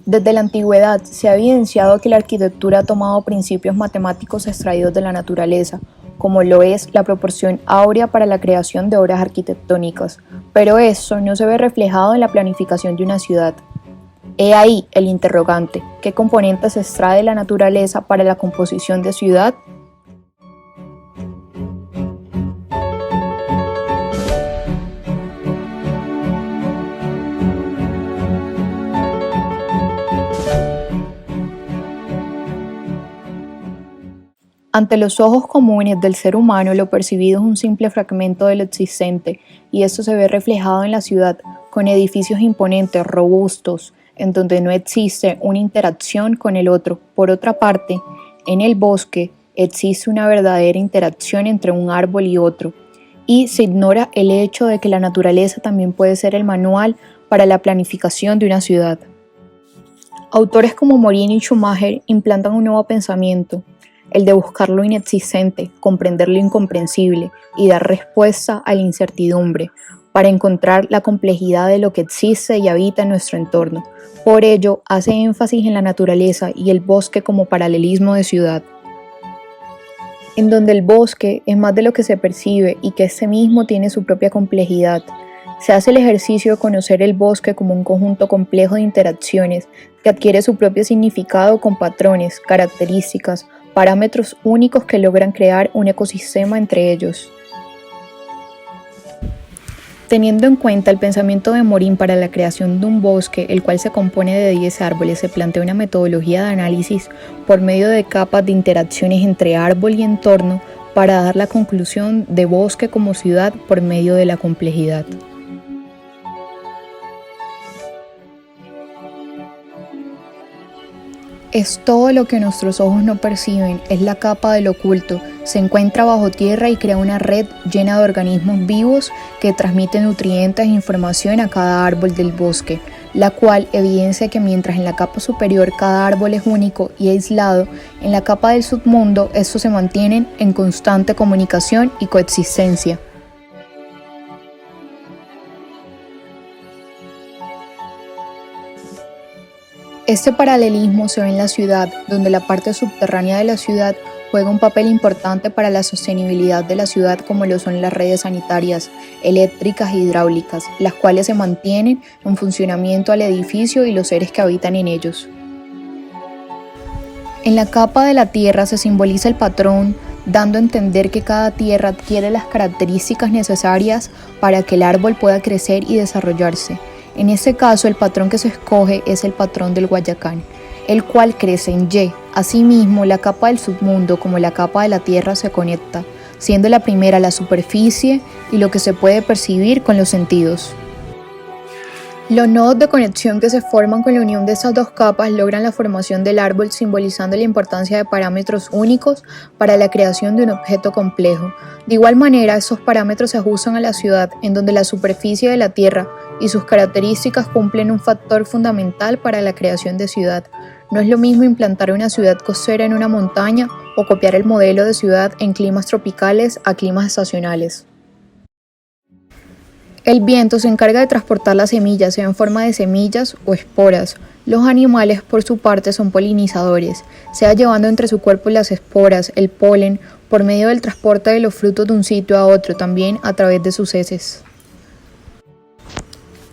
Desde la antigüedad se ha evidenciado que la arquitectura ha tomado principios matemáticos extraídos de la naturaleza, como lo es la proporción áurea para la creación de obras arquitectónicas, pero eso no se ve reflejado en la planificación de una ciudad. He ahí el interrogante: ¿qué componentes se extrae de la naturaleza para la composición de ciudad? Ante los ojos comunes del ser humano, lo percibido es un simple fragmento de lo existente, y esto se ve reflejado en la ciudad, con edificios imponentes, robustos, en donde no existe una interacción con el otro. Por otra parte, en el bosque existe una verdadera interacción entre un árbol y otro, y se ignora el hecho de que la naturaleza también puede ser el manual para la planificación de una ciudad. Autores como Morin y Schumacher implantan un nuevo pensamiento, el de buscar lo inexistente, comprender lo incomprensible y dar respuesta a la incertidumbre, para encontrar la complejidad de lo que existe y habita en nuestro entorno. Por ello, hace énfasis en la naturaleza y el bosque como paralelismo de ciudad, en donde el bosque es más de lo que se percibe y que este mismo tiene su propia complejidad. Se hace el ejercicio de conocer el bosque como un conjunto complejo de interacciones que adquiere su propio significado con patrones, características, parámetros únicos que logran crear un ecosistema entre ellos. Teniendo en cuenta el pensamiento de Morin para la creación de un bosque, el cual se compone de 10 árboles, se plantea una metodología de análisis por medio de capas de interacciones entre árbol y entorno para dar la conclusión de bosque como ciudad por medio de la complejidad. Es todo lo que nuestros ojos no perciben, es la capa del oculto, se encuentra bajo tierra y crea una red llena de organismos vivos que transmiten nutrientes e información a cada árbol del bosque, la cual evidencia que mientras en la capa superior cada árbol es único y aislado, en la capa del submundo estos se mantienen en constante comunicación y coexistencia. Este paralelismo se ve en la ciudad, donde la parte subterránea de la ciudad juega un papel importante para la sostenibilidad de la ciudad, como lo son las redes sanitarias, eléctricas e hidráulicas, las cuales se mantienen en funcionamiento al edificio y los seres que habitan en ellos. En la capa de la tierra se simboliza el patrón, dando a entender que cada tierra adquiere las características necesarias para que el árbol pueda crecer y desarrollarse. En este caso, el patrón que se escoge es el patrón del Guayacán, el cual crece en Y. Asimismo, la capa del submundo como la capa de la tierra se conecta, siendo la primera la superficie y lo que se puede percibir con los sentidos. Los nodos de conexión que se forman con la unión de estas dos capas logran la formación del árbol, simbolizando la importancia de parámetros únicos para la creación de un objeto complejo. De igual manera, estos parámetros se ajustan a la ciudad, en donde la superficie de la tierra y sus características cumplen un factor fundamental para la creación de ciudad. No es lo mismo implantar una ciudad costera en una montaña o copiar el modelo de ciudad en climas tropicales a climas estacionales. El viento se encarga de transportar las semillas, sea en forma de semillas o esporas. Los animales, por su parte, son polinizadores, sea llevando entre su cuerpo las esporas, el polen, por medio del transporte de los frutos de un sitio a otro, también a través de sus heces.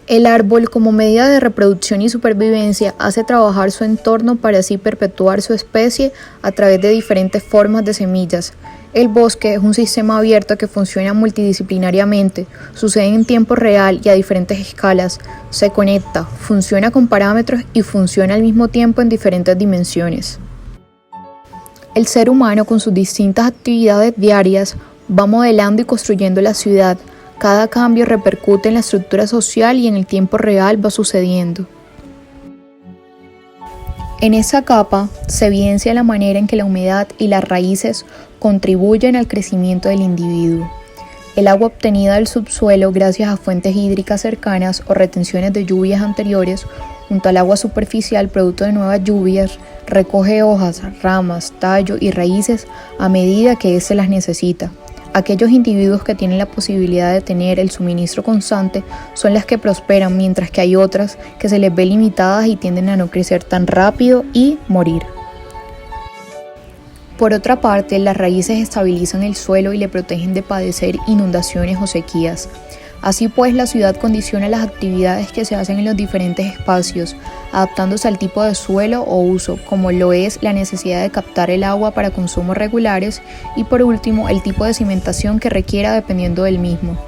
El árbol, como medida de reproducción y supervivencia, hace trabajar su entorno para así perpetuar su especie a través de diferentes formas de semillas. El bosque es un sistema abierto que funciona multidisciplinariamente, sucede en tiempo real y a diferentes escalas, se conecta, funciona con parámetros y funciona al mismo tiempo en diferentes dimensiones. El ser humano, con sus distintas actividades diarias, va modelando y construyendo la ciudad. Cada cambio repercute en la estructura social y en el tiempo real va sucediendo. En esa capa se evidencia la manera en que la humedad y las raíces contribuyen al crecimiento del individuo. El agua obtenida del subsuelo gracias a fuentes hídricas cercanas o retenciones de lluvias anteriores, junto al agua superficial producto de nuevas lluvias, recoge hojas, ramas, tallo y raíces a medida que éste las necesita. Aquellos individuos que tienen la posibilidad de tener el suministro constante son las que prosperan, mientras que hay otras que se les ve limitadas y tienden a no crecer tan rápido y morir. Por otra parte, las raíces estabilizan el suelo y le protegen de padecer inundaciones o sequías. Así pues, la ciudad condiciona las actividades que se hacen en los diferentes espacios, adaptándose al tipo de suelo o uso, como lo es la necesidad de captar el agua para consumos regulares y, por último, el tipo de cimentación que requiera dependiendo del mismo.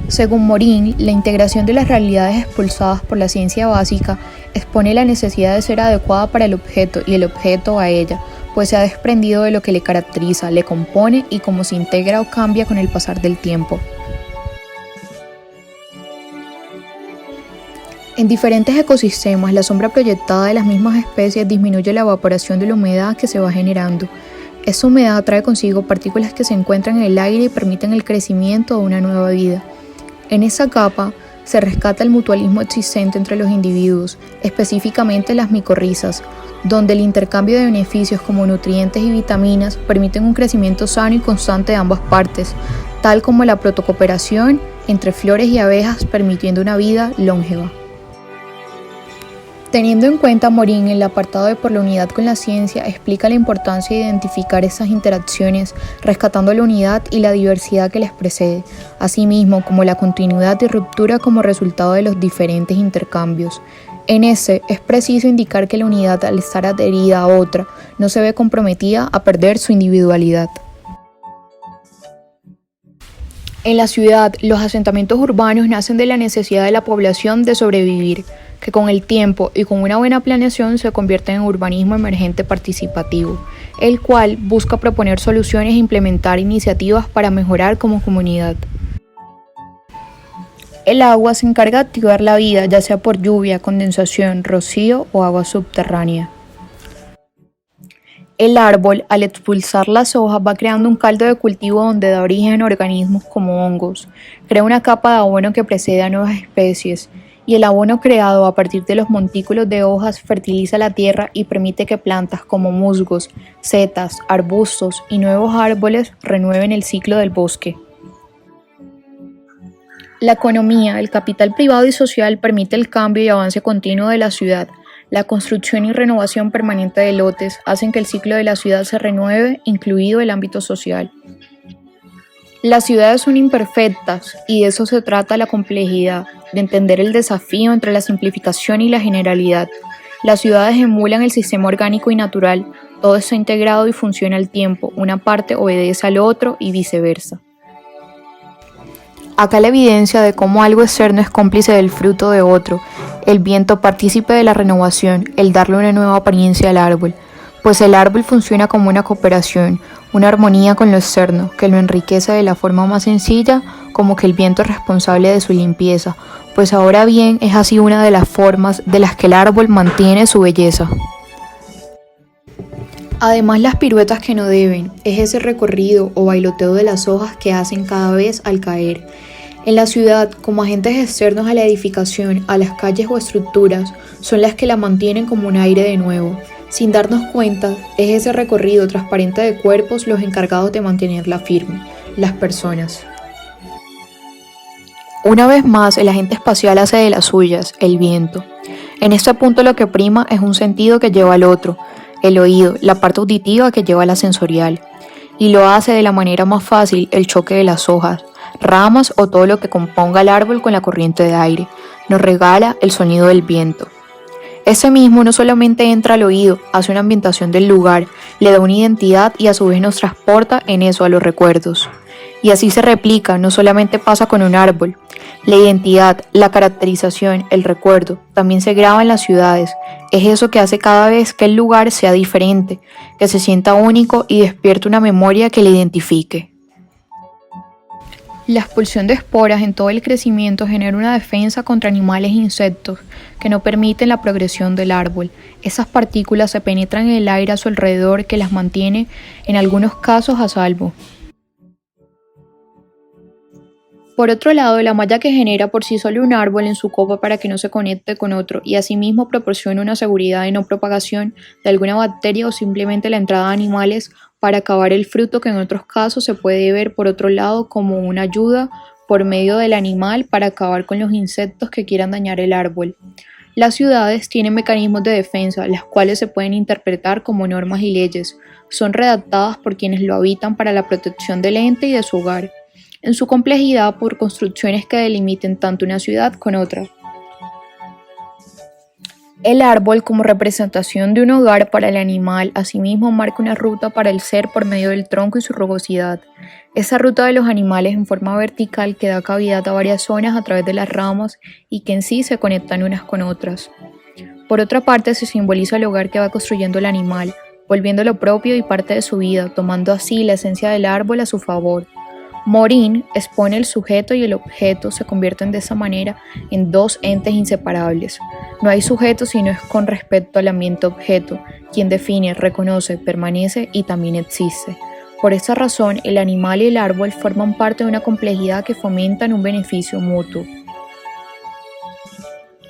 Según Morin, la integración de las realidades expulsadas por la ciencia básica expone la necesidad de ser adecuada para el objeto y el objeto a ella, pues se ha desprendido de lo que le caracteriza, le compone y cómo se integra o cambia con el pasar del tiempo. En diferentes ecosistemas, la sombra proyectada de las mismas especies disminuye la evaporación de la humedad que se va generando. Esta humedad trae consigo partículas que se encuentran en el aire y permiten el crecimiento de una nueva vida. En esa capa se rescata el mutualismo existente entre los individuos, específicamente las micorrizas, donde el intercambio de beneficios como nutrientes y vitaminas permiten un crecimiento sano y constante de ambas partes, tal como la protocooperación entre flores y abejas permitiendo una vida longeva. Teniendo en cuenta Morin, el apartado de Por la unidad con la ciencia explica la importancia de identificar esas interacciones, rescatando la unidad y la diversidad que les precede, asimismo como la continuidad y ruptura como resultado de los diferentes intercambios. En ese, es preciso indicar que la unidad, al estar adherida a otra, no se ve comprometida a perder su individualidad. En la ciudad, los asentamientos urbanos nacen de la necesidad de la población de sobrevivir, que con el tiempo y con una buena planeación se convierte en urbanismo emergente participativo, el cual busca proponer soluciones e implementar iniciativas para mejorar como comunidad. El agua se encarga de activar la vida, ya sea por lluvia, condensación, rocío o agua subterránea. El árbol, al expulsar las hojas, va creando un caldo de cultivo donde da origen a organismos como hongos, crea una capa de abono que precede a nuevas especies, y el abono creado a partir de los montículos de hojas fertiliza la tierra y permite que plantas como musgos, setas, arbustos y nuevos árboles renueven el ciclo del bosque. La economía, el capital privado y social permite el cambio y avance continuo de la ciudad. La construcción y renovación permanente de lotes hacen que el ciclo de la ciudad se renueve, incluido el ámbito social. Las ciudades son imperfectas y de eso se trata la complejidad, de entender el desafío entre la simplificación y la generalidad. Las ciudades emulan el sistema orgánico y natural, todo está integrado y funciona al tiempo, una parte obedece al otro y viceversa. Acá la evidencia de cómo algo externo es cómplice del fruto de otro, el viento partícipe de la renovación, el darle una nueva apariencia al árbol, pues el árbol funciona como una cooperación, una armonía con lo externo, que lo enriquece de la forma más sencilla, como que el viento es responsable de su limpieza, pues ahora bien es así una de las formas de las que el árbol mantiene su belleza. Además, las piruetas que no deben, es ese recorrido o bailoteo de las hojas que hacen cada vez al caer. En la ciudad, como agentes externos a la edificación, a las calles o estructuras, son las que la mantienen como un aire de nuevo. Sin darnos cuenta, es ese recorrido transparente de cuerpos los encargados de mantenerla firme, las personas. Una vez más, el agente espacial hace de las suyas, el viento. En este punto lo que prima es un sentido que lleva al otro, el oído, la parte auditiva que lleva a la sensorial. Y lo hace de la manera más fácil, el choque de las hojas, ramas o todo lo que componga el árbol con la corriente de aire. Nos regala el sonido del viento. Ese mismo no solamente entra al oído, hace una ambientación del lugar, le da una identidad y a su vez nos transporta en eso a los recuerdos. Y así se replica, no solamente pasa con un árbol. La identidad, la caracterización, el recuerdo, también se graba en las ciudades. Es eso que hace cada vez que el lugar sea diferente, que se sienta único y despierte una memoria que le identifique. La expulsión de esporas en todo el crecimiento genera una defensa contra animales e insectos que no permiten la progresión del árbol. Esas partículas se penetran en el aire a su alrededor que las mantiene, en algunos casos, a salvo. Por otro lado, la malla que genera por sí solo un árbol en su copa para que no se conecte con otro y asimismo proporciona una seguridad de no propagación de alguna bacteria o simplemente la entrada de animales para acabar el fruto, que en otros casos se puede ver por otro lado como una ayuda por medio del animal para acabar con los insectos que quieran dañar el árbol. Las ciudades tienen mecanismos de defensa, las cuales se pueden interpretar como normas y leyes. Son redactadas por quienes lo habitan para la protección del ente y de su hogar, en su complejidad por construcciones que delimiten tanto una ciudad con otra. El árbol, como representación de un hogar para el animal, asimismo marca una ruta para el ser por medio del tronco y su rugosidad. Esa ruta de los animales en forma vertical que da cavidad a varias zonas a través de las ramas y que en sí se conectan unas con otras. Por otra parte, se simboliza el hogar que va construyendo el animal, volviéndolo propio y parte de su vida, tomando así la esencia del árbol a su favor. Morín expone el sujeto y el objeto se convierten de esa manera en dos entes inseparables. No hay sujeto sino es con respecto al ambiente objeto, quien define, reconoce, permanece y también existe. Por esta razón, el animal y el árbol forman parte de una complejidad que fomentan un beneficio mutuo.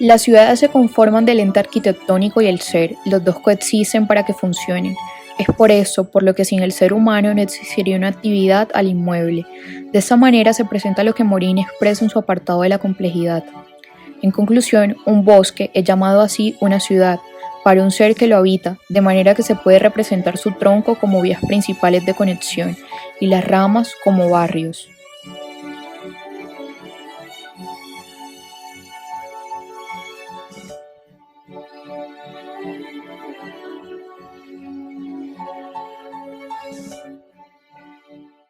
Las ciudades se conforman del ente arquitectónico y el ser, los dos coexisten para que funcionen. Es por eso por lo que sin el ser humano no existiría una actividad al inmueble. De esa manera se presenta lo que Morín expresa en su apartado de la complejidad. En conclusión, un bosque es llamado así una ciudad, para un ser que lo habita, de manera que se puede representar su tronco como vías principales de conexión y las ramas como barrios.